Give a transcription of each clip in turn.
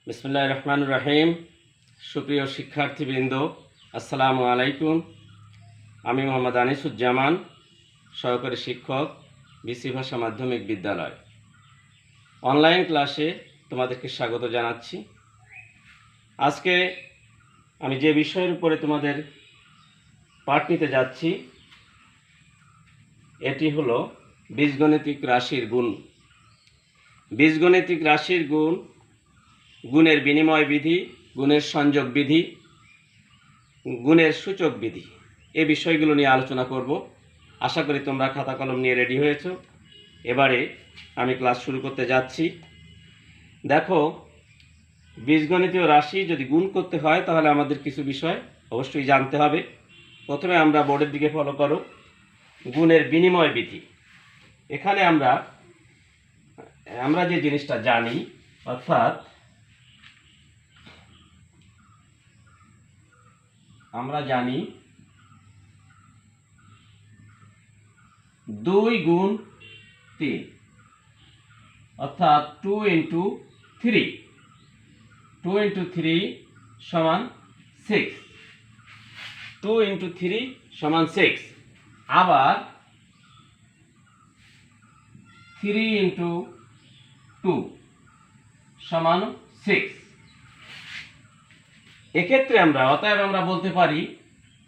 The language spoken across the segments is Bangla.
বিসমিল্লাহির রহমানির রহিম। সুপ্রিয় শিক্ষার্থীবৃন্দ, আসসালামু আলাইকুম। আমি মোহাম্মদ আনিসুজ্জামান, সহকারী শিক্ষক, বিসি ভাষা মাধ্যমিক বিদ্যালয়। অনলাইন ক্লাসে তোমাদেরকে স্বাগত জানাচ্ছি। আজকে আমি যে বিষয়ের উপরে তোমাদের পাঠ নিতে যাচ্ছি এটি হলো বীজগণিতিক রাশির গুণ। বীজগণিতিক রাশির গুণ, গুণের বিনিময় বিধি, গুণের সংযোগ বিধি, গুণের সূচক বিধি, এই বিষয়গুলো নিয়ে আলোচনা করব। আশা করি তোমরা খাতা কলম নিয়ে রেডি হয়েছো। এবারে আমি ক্লাস শুরু করতে যাচ্ছি। দেখো, বীজগণিতীয় রাশি যদি গুণ করতে হয় তাহলে আমাদের কিছু বিষয় অবশ্যই জানতে হবে। প্রথমে আমরা বোর্ডের দিকে ফলো করো। গুণের বিনিময় বিধি। এখানে আমরা যে জিনিসটা জানি, অর্থাৎ আমরা জানি 2 গুণ 3, অর্থাৎ 2 × 3, 2 × 3 সমান 6, 2 × 3 সমান 6। আবার 3 × 2 সমান 6। এক্ষেত্রে অতএব আমরা বলতে পারি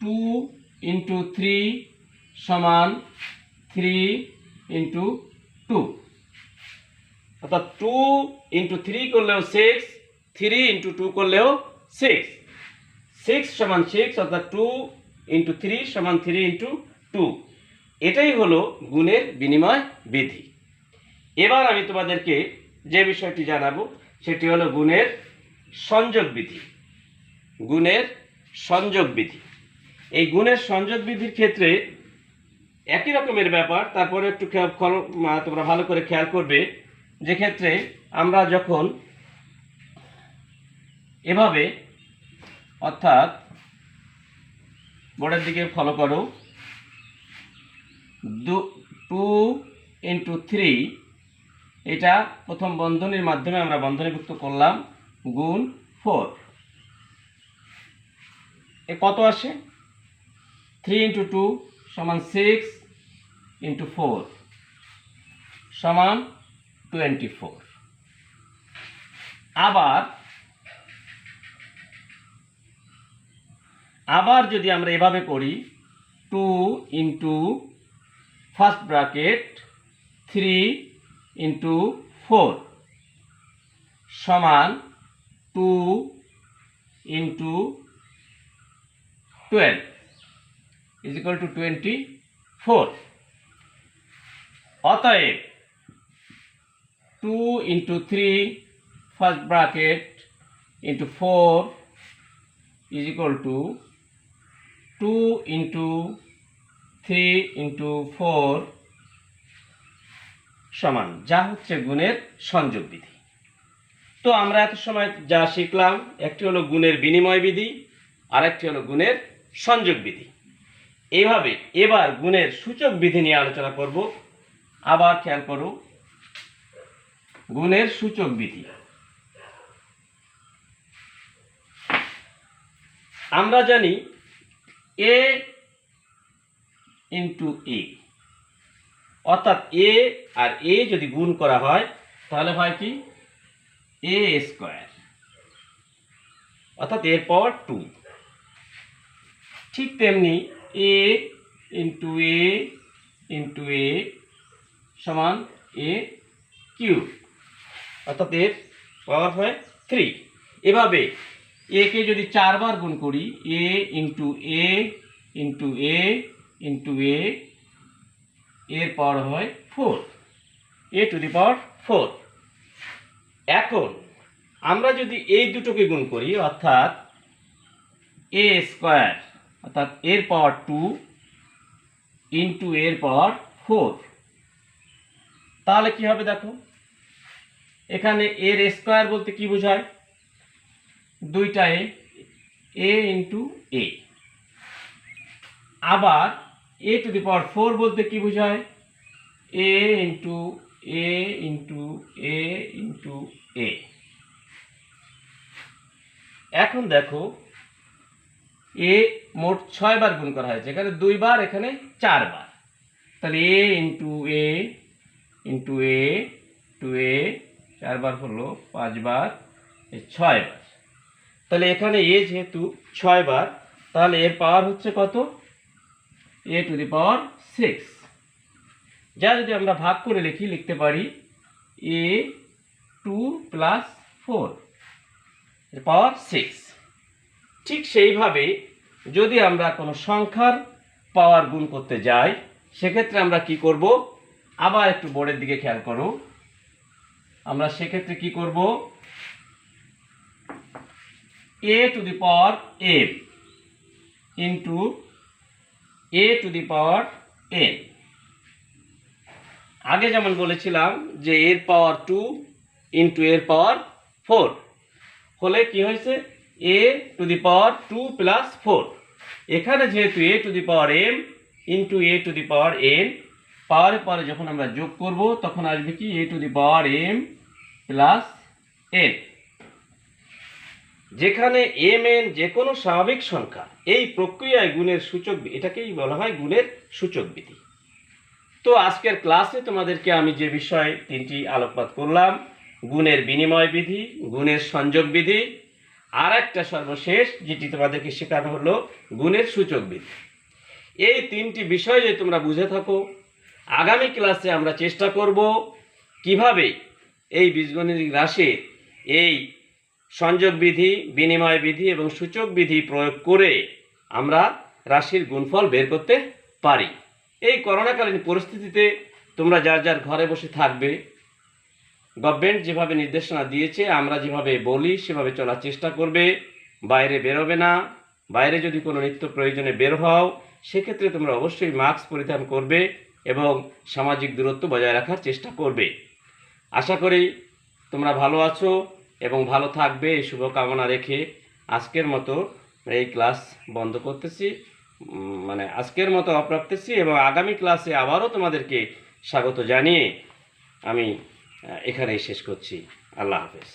2 × 3 সমান 3 × 2, অর্থাৎ 2 × 3 করলেও 6, 3 × 2 করলেও 6, 6 সমান 6, অর্থাৎ 2 × 3 সমান 3 × 2। এটাই হলো গুণের বিনিময় বিধি। এবার আমি তোমাদেরকে যে বিষয়টি জানাবো সেটি হলো গুণের সংযোগ বিধি। গুণের সংযোগ বিধি। এই গুণের সংযোগ বিধির ক্ষেত্রে একই রকমের ব্যাপার, তারপরে একটু তোমরা ভালো করে খেয়াল করবে যে ক্ষেত্রে আমরা যখন এভাবে, অর্থাৎ বোর্ডের দিকে ফলো করো, 2 × 3 এটা প্রথম বন্ধনীর মাধ্যমে আমরা বন্ধনীভুক্ত করলাম, গুণ 4। এ কত আসে? 3 × 2 সমান 6 × 4 সমান 24। আবার যদি আমরা এভাবে করি, 2 × ফার্স্ট ব্র্যাকেট 3 × 4 সমান 2 × 12 = 24। অতএব 2 × 3 ফার্স্ট ব্র্যাকেট × 4 = 2 × 3 × 4 সমান, যা হচ্ছে গুণের সংযোগ বিধি। তো আমরা এত সময় যা শিখলাম, একটি হলো গুণের বিনিময় বিধি, আর একটি হলো গুণের সংযোগ বিধি। এইভাবে এবার গুণের সূচক বিধি নিয়ে আলোচনা করব। আবার খেয়াল করো, গুণের সূচক বিধি। আমরা জানি a × a, অর্থাৎ a আর a যদি গুণ করা হয় তাহলে হয় কি? a², অর্থাৎ a এর পাওয়ার 2। ঠিক তেমনি a × a সমান a³, অর্থাৎ এর পাওয়ার হয় 3। এভাবে a কে যদি 4 বার গুণ করি, a × a × a × a, এর পাওয়ার হয় 4, a⁴। এখন আমরা যদি এই দুটোকে গুণ করি, অর্থাৎ a², অর্থাৎ এর পাওয়ার 2 × এর পাওয়ার 4, তাহলে কি হবে? দেখো, এখানে এর স্কয়ার বলতে কি বোঝায়? দুইটা a × a। আবার a⁴ বলতে কি বোঝায়? a × a × a × a। এখন দেখো এ মোট 6 বার গুণ করা হয়েছে, এখানে 2 বার, এখানে 4 বার। তাহলে এ into A into a two এ 4 বার হলো 5 বার, 6 বার। তাহলে এখানে এ যেহেতু 6 বার, তাহলে এর পাওয়ার হচ্ছে কত? এ টু দি পাওয়ার 6। যা যদি আমরা ভাগ করে লিখতে পারি এ 2 প্লাস 4 এর পাওয়ার 6। ঠিক সেইভাবে যদি আমরা কোনো সংখ্যার পাওয়ার গুণ করতে যাই, সেক্ষেত্রে আমরা কি করব? আবার একটু বোর্ডের দিকে খেয়াল করো। আমরা সেক্ষেত্রে কি করব? A to the power m into a to the power n। আগে যেমন বলেছিলাম যে এর পাওয়ার 2 ইন্টু এর পাওয়ার 4 হলে কি হয়েছে? A to the power 2 plus 4। এখানে যেহেতু a to the power m into a to the power n, পাওয়ারের পরে যখন আমরা যোগ করব তখন আসবে কি? A to the power m plus n। যেখানে mn যে কোনো স্বাভাবিক সংখ্যা, এই প্রক্রিয়ায় গুণের সূচক, এটাকেই বলা হয় গুণের সূচক বিধি। তো আজকের ক্লাসে তোমাদেরকে আমি যে বিষয় 3টি আলোকপাত করলাম, গুণের বিনিময় বিধি, গুণের সংযোগ বিধি, আর একটা সর্বশেষ যেটি তোমাদেরকে শেখানো হলো গুণের সূচক বিধি। এই 3টি বিষয় যদি তোমরা বুঝে থাকো, আগামী ক্লাসে আমরা চেষ্টা করব কিভাবে এই বীজগণিতিক রাশির এই সংযোগ বিধি, বিনিময় বিধি এবং সূচক বিধি প্রয়োগ করে আমরা রাশির গুণফল বের করতে পারি। এই করোনাকালীন পরিস্থিতিতে তোমরা যার যার ঘরে বসে থাকবে। গভর্নমেন্ট যেভাবে নির্দেশনা দিয়েছে, আমরা যেভাবে বলি সেভাবে চলার চেষ্টা করবে। বাইরে বেরোবে না। বাইরে যদি কোনো নিত্য প্রয়োজনে বের হও, সেক্ষেত্রে তোমরা অবশ্যই মাস্ক পরিধান করবে এবং সামাজিক দূরত্ব বজায় রাখার চেষ্টা করবে। আশা করি তোমরা ভালো আছো এবং ভালো থাকবে, এই শুভকামনা রেখে আজকের মতো এই ক্লাস বন্ধ করতেছি, আজকের মতো অফ রাখতেছি এবং আগামী ক্লাসে আবারও তোমাদেরকে স্বাগত জানিয়ে আমি এখানেই শেষ করছি। আল্লাহ হাফেজ।